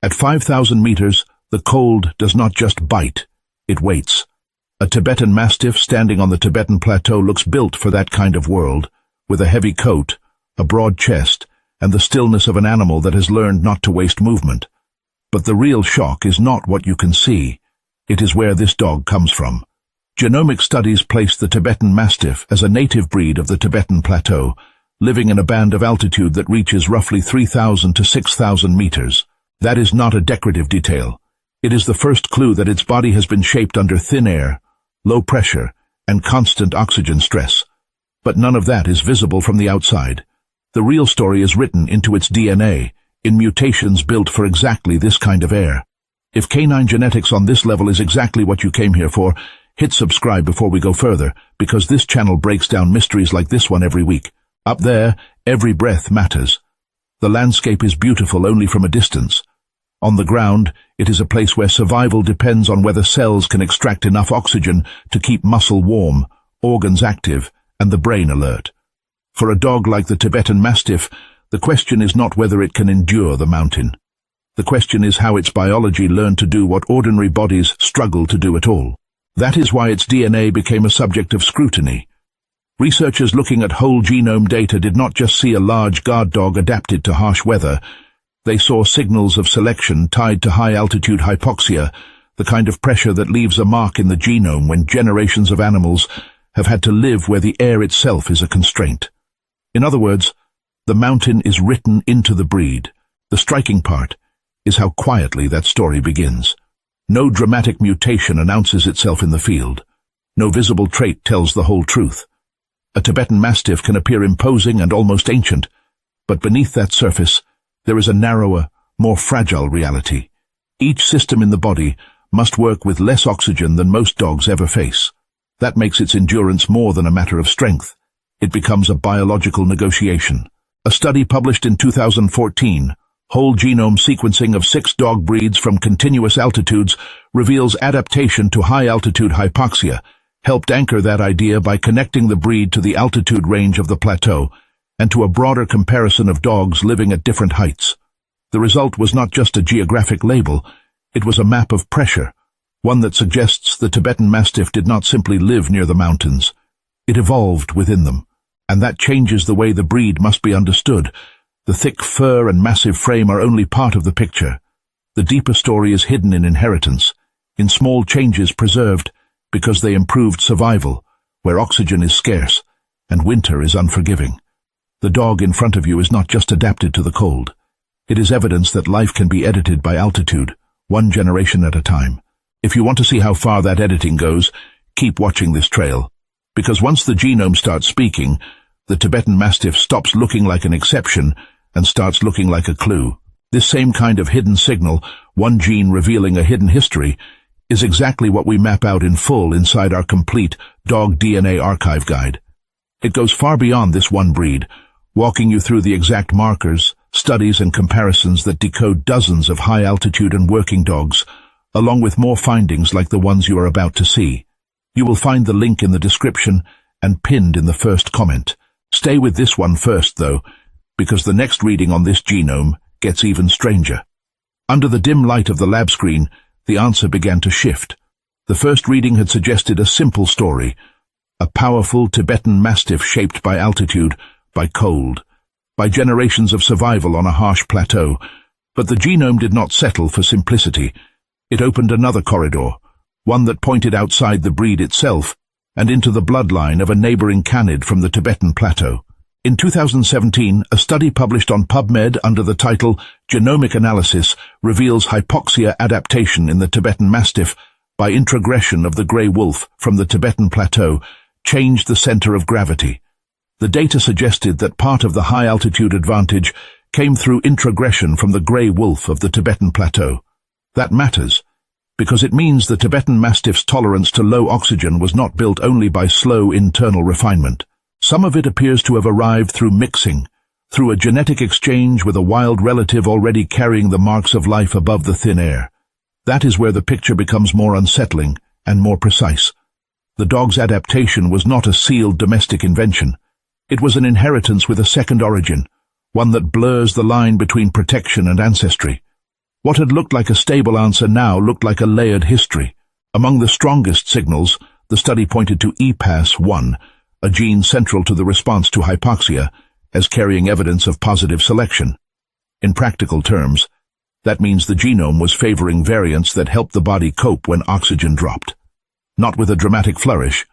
At 5,000 meters, the cold does not just bite, it waits. A Tibetan Mastiff standing on the Tibetan plateau looks built for that kind of world, with a heavy coat, a broad chest, and the stillness of an animal that has learned not to waste movement. But the real shock is not what you can see. It is where this dog comes from. Genomic studies place the Tibetan Mastiff as a native breed of the Tibetan plateau, living in a band of altitude that reaches roughly 3,000 to 6,000 meters. That is not a decorative detail. It is the first clue that its body has been shaped under thin air, low pressure, and constant oxygen stress. But none of that is visible from the outside. The real story is written into its DNA, in mutations built for exactly this kind of air. If canine genetics on this level is exactly what you came here for, hit subscribe before we go further, because this channel breaks down mysteries like this one every week. Up there, every breath matters. The landscape is beautiful only from a distance. On the ground, it is a place where survival depends on whether cells can extract enough oxygen to keep muscle warm, organs active, and the brain alert. For a dog like the Tibetan Mastiff, the question is not whether it can endure the mountain. The question is how its biology learned to do what ordinary bodies struggle to do at all. That is why its DNA became a subject of scrutiny. Researchers looking at whole genome data did not just see a large guard dog adapted to harsh weather. They saw signals of selection tied to high-altitude hypoxia, the kind of pressure that leaves a mark in the genome when generations of animals have had to live where the air itself is a constraint. In other words, the mountain is written into the breed. The striking part is how quietly that story begins. No dramatic mutation announces itself in the field. No visible trait tells the whole truth. A Tibetan Mastiff can appear imposing and almost ancient, but beneath that surface, there is a narrower, more fragile reality. Each system in the body must work with less oxygen than most dogs ever face. That makes its endurance more than a matter of strength. It becomes a biological negotiation. A study published in 2014, whole genome sequencing of 6 dog breeds from continuous altitudes, reveals adaptation to high-altitude hypoxia, helped anchor that idea by connecting the breed to the altitude range of the plateau and to a broader comparison of dogs living at different heights. The result was not just a geographic label, it was a map of pressure, one that suggests the Tibetan Mastiff did not simply live near the mountains. It evolved within them, and that changes the way the breed must be understood. The thick fur and massive frame are only part of the picture. The deeper story is hidden in inheritance, in small changes preserved because they improved survival, where oxygen is scarce and winter is unforgiving. The dog in front of you is not just adapted to the cold. It is evidence that life can be edited by altitude, one generation at a time. If you want to see how far that editing goes, keep watching this trail. Because once the genome starts speaking, the Tibetan Mastiff stops looking like an exception and starts looking like a clue. This same kind of hidden signal, one gene revealing a hidden history, is exactly what we map out in full inside our complete Dog DNA Archive Guide. It goes far beyond this one breed, walking you through the exact markers, studies and comparisons that decode dozens of high-altitude and working dogs, along with more findings like the ones you are about to see. You will find the link in the description and pinned in the first comment. Stay with this one first, though, because the next reading on this genome gets even stranger. Under the dim light of the lab screen, the answer began to shift. The first reading had suggested a simple story, a powerful Tibetan Mastiff shaped by altitude, by cold, by generations of survival on a harsh plateau. But the genome did not settle for simplicity. It opened another corridor, one that pointed outside the breed itself and into the bloodline of a neighboring canid from the Tibetan plateau. In 2017, a study published on PubMed under the title Genomic Analysis reveals hypoxia adaptation in the Tibetan Mastiff by introgression of the grey wolf from the Tibetan plateau changed the center of gravity. The data suggested that part of the high-altitude advantage came through introgression from the grey wolf of the Tibetan plateau. That matters, because it means the Tibetan Mastiff's tolerance to low oxygen was not built only by slow internal refinement. Some of it appears to have arrived through mixing, through a genetic exchange with a wild relative already carrying the marks of life above the thin air. That is where the picture becomes more unsettling and more precise. The dog's adaptation was not a sealed domestic invention. It was an inheritance with a second origin, one that blurs the line between protection and ancestry. What had looked like a stable answer now looked like a layered history. Among the strongest signals, the study pointed to EPAS1, a gene central to the response to hypoxia, as carrying evidence of positive selection. In practical terms, that means the genome was favoring variants that helped the body cope when oxygen dropped. Not with a dramatic flourish,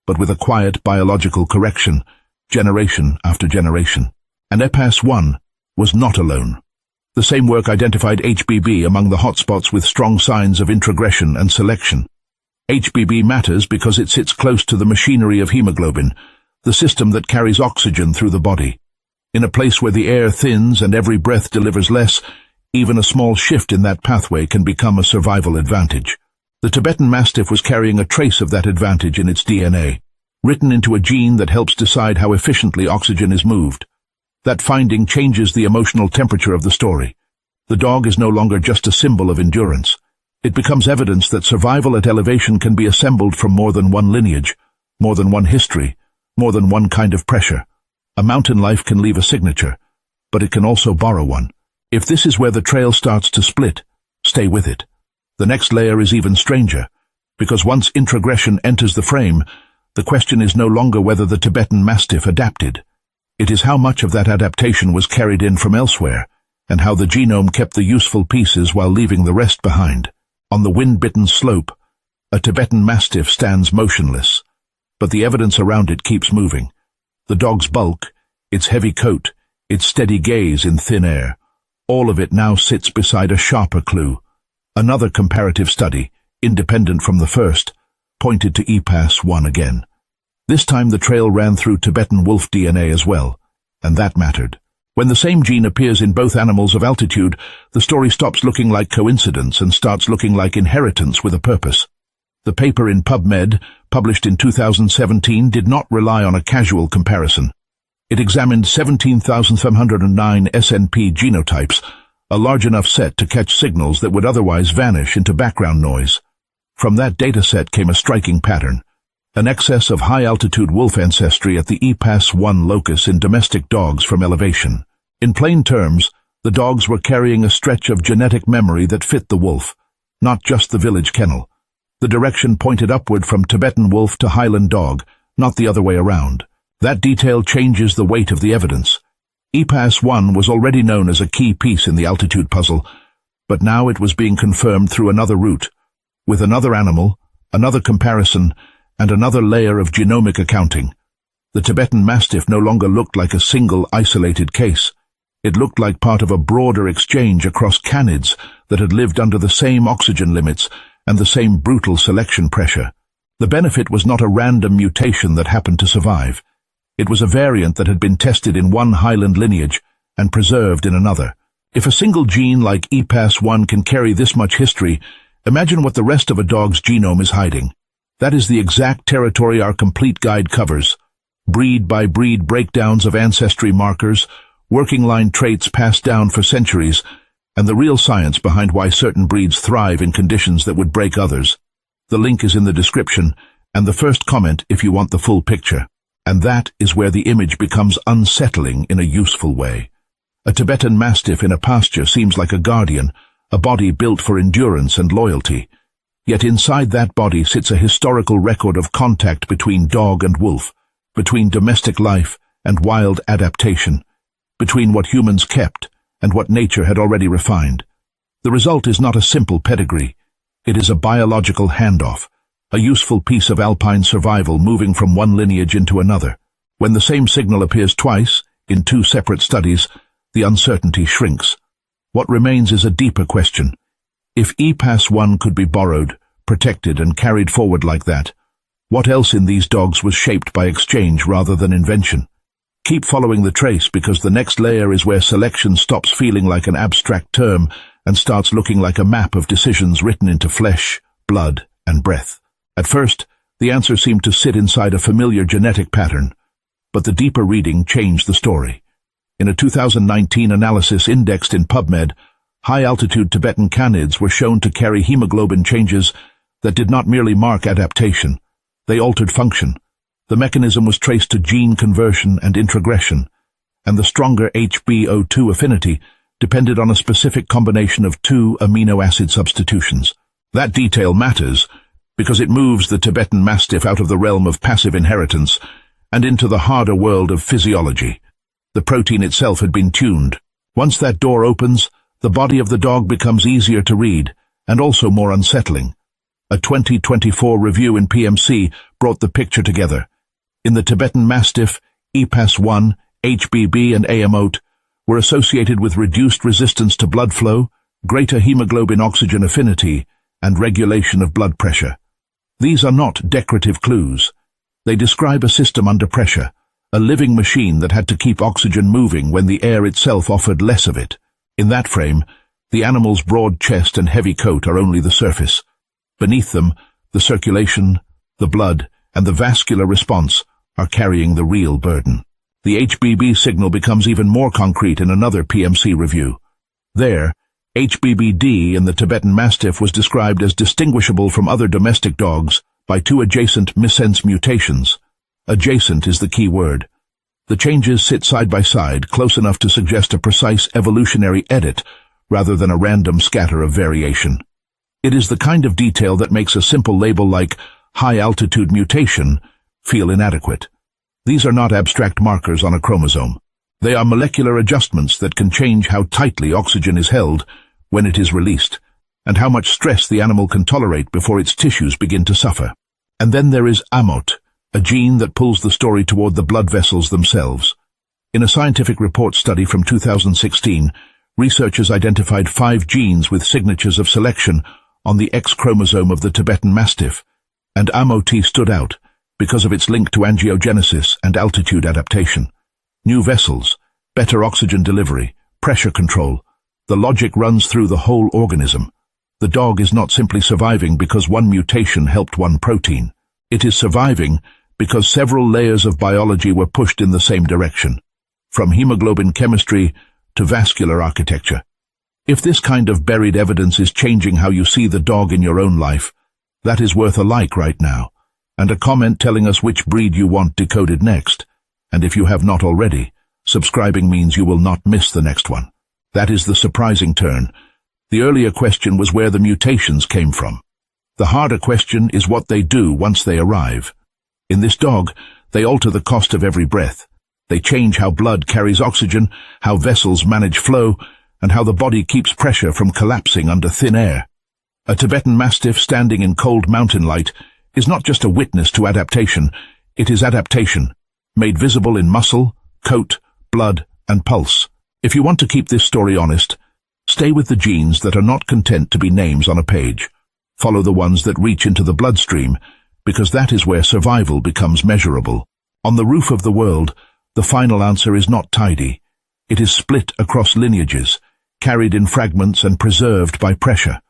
but with a quiet biological correction, generation after generation. And EPAS1 was not alone. The same work identified HBB among the hotspots with strong signs of introgression and selection. HBB matters because it sits close to the machinery of hemoglobin, the system that carries oxygen through the body. In a place where the air thins and every breath delivers less, even a small shift in that pathway can become a survival advantage. The Tibetan Mastiff was carrying a trace of that advantage in its DNA, written into a gene that helps decide how efficiently oxygen is moved. That finding changes the emotional temperature of the story. The dog is no longer just a symbol of endurance. It becomes evidence that survival at elevation can be assembled from more than one lineage, more than one history, more than one kind of pressure. A mountain life can leave a signature, but it can also borrow one. If this is where the trail starts to split, stay with it. The next layer is even stranger, because once introgression enters the frame, the question is no longer whether the Tibetan Mastiff adapted. It is how much of that adaptation was carried in from elsewhere, and how the genome kept the useful pieces while leaving the rest behind. On the wind-bitten slope, a Tibetan Mastiff stands motionless, but the evidence around it keeps moving. The dog's bulk, its heavy coat, its steady gaze in thin air, all of it now sits beside a sharper clue. Another comparative study, independent from the first, pointed to EPAS1 again. This time the trail ran through Tibetan wolf DNA as well, and that mattered. When the same gene appears in both animals of altitude, the story stops looking like coincidence and starts looking like inheritance with a purpose. The paper in PubMed, published in 2017, did not rely on a casual comparison. It examined 17,709 SNP genotypes, a large enough set to catch signals that would otherwise vanish into background noise. From that dataset came a striking pattern. An excess of high-altitude wolf ancestry at the EPAS1 locus in domestic dogs from elevation. In plain terms, the dogs were carrying a stretch of genetic memory that fit the wolf, not just the village kennel. The direction pointed upward from Tibetan wolf to highland dog, not the other way around. That detail changes the weight of the evidence. EPAS1 was already known as a key piece in the altitude puzzle, but now it was being confirmed through another route, with another animal, another comparison, and another layer of genomic accounting. The Tibetan Mastiff no longer looked like a single isolated case. It looked like part of a broader exchange across canids that had lived under the same oxygen limits and the same brutal selection pressure. The benefit was not a random mutation that happened to survive. It was a variant that had been tested in one highland lineage and preserved in another. If a single gene like EPAS1 can carry this much history, imagine what the rest of a dog's genome is hiding. That is the exact territory our complete guide covers. Breed-by-breed breakdowns of ancestry markers, working line traits passed down for centuries, and the real science behind why certain breeds thrive in conditions that would break others. The link is in the description, and the first comment if you want the full picture. And that is where the image becomes unsettling in a useful way. A Tibetan Mastiff in a pasture seems like a guardian, a body built for endurance and loyalty. Yet inside that body sits a historical record of contact between dog and wolf, between domestic life and wild adaptation, between what humans kept and what nature had already refined. The result is not a simple pedigree. It is a biological handoff, a useful piece of alpine survival moving from one lineage into another. When the same signal appears twice, in two separate studies, the uncertainty shrinks. What remains is a deeper question. If EPAS1 could be borrowed, protected, and carried forward like that, what else in these dogs was shaped by exchange rather than invention? Keep following the trace, because the next layer is where selection stops feeling like an abstract term and starts looking like a map of decisions written into flesh, blood, and breath. At first, the answer seemed to sit inside a familiar genetic pattern, but the deeper reading changed the story. In a 2019 analysis indexed in PubMed, high-altitude Tibetan canids were shown to carry hemoglobin changes that did not merely mark adaptation. They altered function. The mechanism was traced to gene conversion and introgression, and the stronger HbO2 affinity depended on a specific combination of 2 amino acid substitutions. That detail matters because it moves the Tibetan Mastiff out of the realm of passive inheritance and into the harder world of physiology. The protein itself had been tuned. Once that door opens, the body of the dog becomes easier to read and also more unsettling. A 2024 review in PMC brought the picture together. In the Tibetan Mastiff, EPAS1, HBB and AMOT were associated with reduced resistance to blood flow, greater hemoglobin-oxygen affinity, and regulation of blood pressure. These are not decorative clues. They describe a system under pressure, a living machine that had to keep oxygen moving when the air itself offered less of it. In that frame, the animal's broad chest and heavy coat are only the surface. Beneath them, the circulation, the blood, and the vascular response are carrying the real burden. The HBB signal becomes even more concrete in another PMC review. There, HBBD in the Tibetan Mastiff was described as distinguishable from other domestic dogs by 2 adjacent missense mutations. Adjacent is the key word. The changes sit side by side, close enough to suggest a precise evolutionary edit rather than a random scatter of variation. It is the kind of detail that makes a simple label like high-altitude mutation feel inadequate. These are not abstract markers on a chromosome. They are molecular adjustments that can change how tightly oxygen is held when it is released, and how much stress the animal can tolerate before its tissues begin to suffer. And then there is AMOT, a gene that pulls the story toward the blood vessels themselves. In a scientific report study from 2016, researchers identified 5 genes with signatures of selection on the X chromosome of the Tibetan Mastiff, and AMOT stood out because of its link to angiogenesis and altitude adaptation. New vessels, better oxygen delivery, pressure control. The logic runs through the whole organism. The dog is not simply surviving because one mutation helped one protein. It is surviving because several layers of biology were pushed in the same direction, from hemoglobin chemistry to vascular architecture. If this kind of buried evidence is changing how you see the dog in your own life, that is worth a like right now, and a comment telling us which breed you want decoded next. And if you have not already, subscribing means you will not miss the next one. That is the surprising turn. The earlier question was where the mutations came from. The harder question is what they do once they arrive. In this dog, they alter the cost of every breath. They change how blood carries oxygen, how vessels manage flow, and how the body keeps pressure from collapsing under thin air. A Tibetan Mastiff standing in cold mountain light is not just a witness to adaptation, it is adaptation, made visible in muscle, coat, blood, and pulse. If you want to keep this story honest, stay with the genes that are not content to be names on a page. Follow the ones that reach into the bloodstream, because that is where survival becomes measurable. On the roof of the world, the final answer is not tidy. It is split across lineages, carried in fragments and preserved by pressure.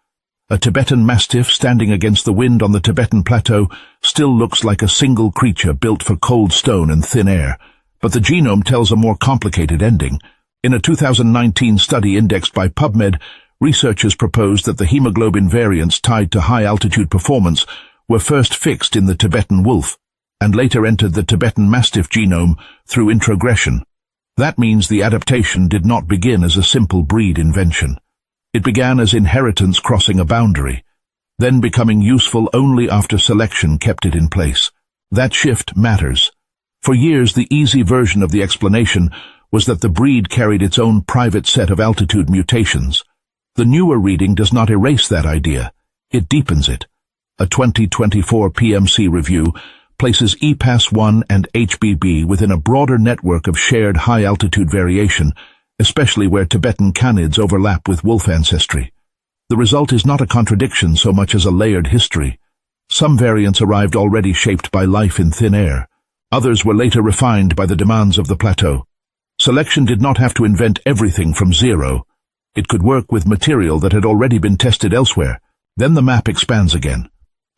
A Tibetan Mastiff standing against the wind on the Tibetan plateau still looks like a single creature built for cold stone and thin air, but the genome tells a more complicated ending. In a 2019 study indexed by PubMed, researchers proposed that the hemoglobin variants tied to high-altitude performance were first fixed in the Tibetan wolf, and later entered the Tibetan Mastiff genome through introgression. That means the adaptation did not begin as a simple breed invention. It began as inheritance crossing a boundary, then becoming useful only after selection kept it in place. That shift matters. For years, the easy version of the explanation was that the breed carried its own private set of altitude mutations. The newer reading does not erase that idea. It deepens it. A 2024 PMC review places EPAS1 and HBB within a broader network of shared high-altitude variation, especially where Tibetan canids overlap with wolf ancestry. The result is not a contradiction so much as a layered history. Some variants arrived already shaped by life in thin air. Others were later refined by the demands of the plateau. Selection did not have to invent everything from zero. It could work with material that had already been tested elsewhere. Then the map expands again.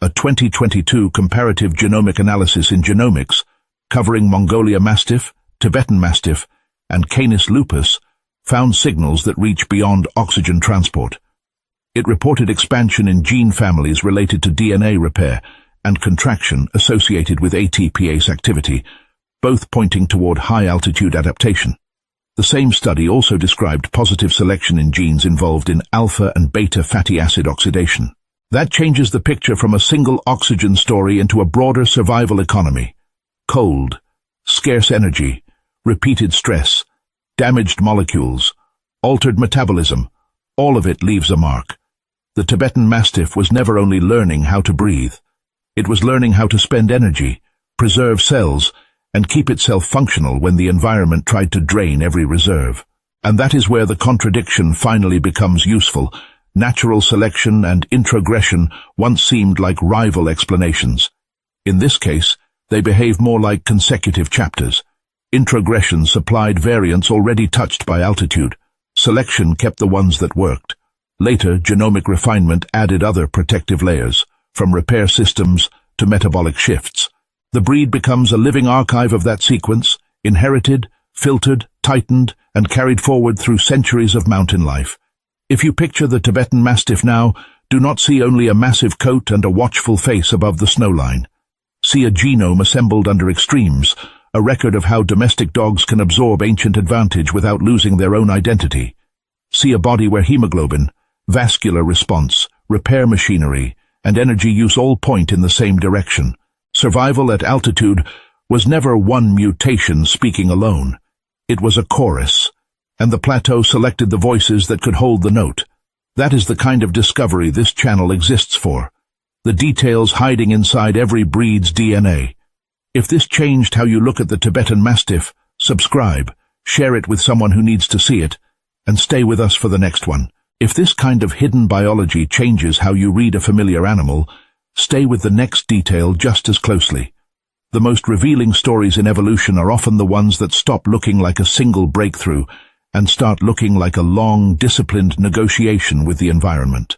A 2022 comparative genomic analysis in Genomics, covering Mongolia Mastiff, Tibetan Mastiff, and Canis lupus, found signals that reach beyond oxygen transport. It reported expansion in gene families related to DNA repair and contraction associated with ATPase activity, both pointing toward high-altitude adaptation. The same study also described positive selection in genes involved in alpha and beta fatty acid oxidation. That changes the picture from a single oxygen story into a broader survival economy. Cold, scarce energy, repeated stress, damaged molecules, altered metabolism, all of it leaves a mark. The Tibetan Mastiff was never only learning how to breathe. It was learning how to spend energy, preserve cells, and keep itself functional when the environment tried to drain every reserve. And that is where the contradiction finally becomes useful. Natural selection and introgression once seemed like rival explanations. In this case, they behave more like consecutive chapters. Introgression supplied variants already touched by altitude. Selection kept the ones that worked. Later, genomic refinement added other protective layers, from repair systems to metabolic shifts. The breed becomes a living archive of that sequence, inherited, filtered, tightened, and carried forward through centuries of mountain life. If you picture the Tibetan Mastiff now, do not see only a massive coat and a watchful face above the snowline. See a genome assembled under extremes, a record of how domestic dogs can absorb ancient advantage without losing their own identity. See a body where hemoglobin, vascular response, repair machinery, and energy use all point in the same direction. Survival at altitude was never one mutation speaking alone. It was a chorus, and the plateau selected the voices that could hold the note. That is the kind of discovery this channel exists for. The details hiding inside every breed's DNA. If this changed how you look at the Tibetan Mastiff, subscribe, share it with someone who needs to see it, and stay with us for the next one. If this kind of hidden biology changes how you read a familiar animal, stay with the next detail just as closely. The most revealing stories in evolution are often the ones that stop looking like a single breakthrough and start looking like a long, disciplined negotiation with the environment.